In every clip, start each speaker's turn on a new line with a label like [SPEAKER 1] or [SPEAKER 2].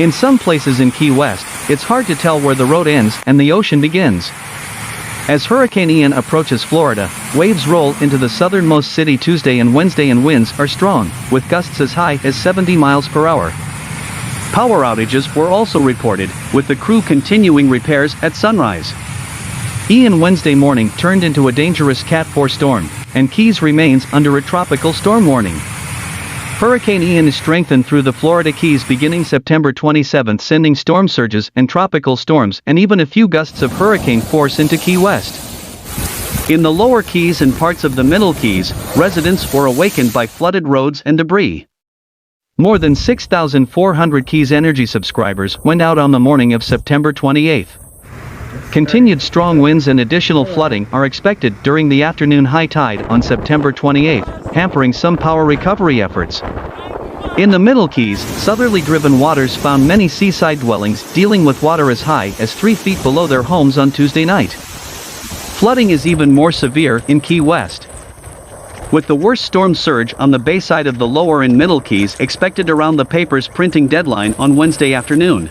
[SPEAKER 1] In some places in Key West, it's hard to tell where the road ends and the ocean begins. As Hurricane Ian approaches Florida, waves roll into the southernmost city Tuesday and Wednesday and winds are strong, with gusts as high as 70 miles per hour. Power outages were also reported, with the crew continuing repairs at sunrise. Ian Wednesday morning turned into a dangerous Cat 4 storm, and Keys remains under a tropical storm warning. Hurricane Ian is strengthened through the Florida Keys beginning September 27, sending storm surges and tropical storms and even a few gusts of hurricane force into Key West. In the lower Keys and parts of the middle Keys, residents were awakened by flooded roads and debris. More than 6,400 Keys Energy subscribers went out on the morning of September 28. Continued strong winds and additional flooding are expected during the afternoon high tide on September 28, hampering some power recovery efforts. In the Middle Keys, southerly driven waters found many seaside dwellings dealing with water as high as 3 feet below their homes on Tuesday night. Flooding is even more severe in Key West, with the worst storm surge on the bay side of the lower and middle Keys expected around the paper's printing deadline on Wednesday afternoon.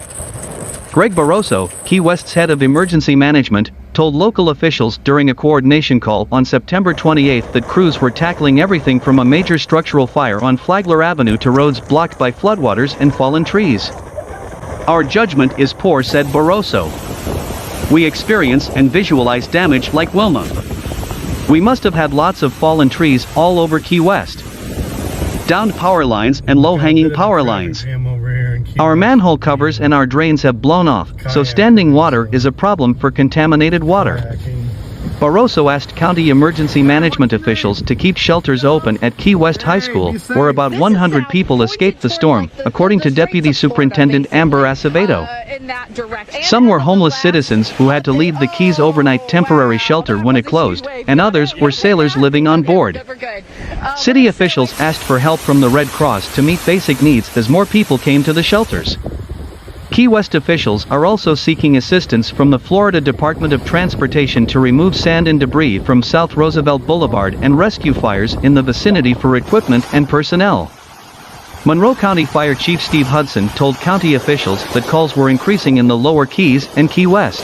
[SPEAKER 1] Greg Barroso, Key West's head of emergency management, told local officials during a coordination call on September 28 that crews were tackling everything from a major structural fire on Flagler Avenue to roads blocked by floodwaters and fallen trees. "Our judgment is poor," said Barroso. "We experience and visualize damage like Wilma. We must have had lots of fallen trees all over Key West. Downed power lines and low-hanging power lines. Our manhole covers and our drains have blown off, so standing water is a problem for contaminated water." Barroso asked county emergency management officials to keep shelters open at Key West High School, where about 100 people escaped the storm, according to Deputy Superintendent Amber Acevedo. Some were homeless citizens who had to leave the Keys overnight temporary shelter when it closed, and others were sailors living on board. City officials asked for help from the Red Cross to meet basic needs as more people came to the shelters. Key West officials are also seeking assistance from the Florida Department of Transportation to remove sand and debris from South Roosevelt Boulevard and rescue fires in the vicinity for equipment and personnel. Monroe County Fire Chief Steve Hudson told county officials that calls were increasing in the lower Keys and Key West.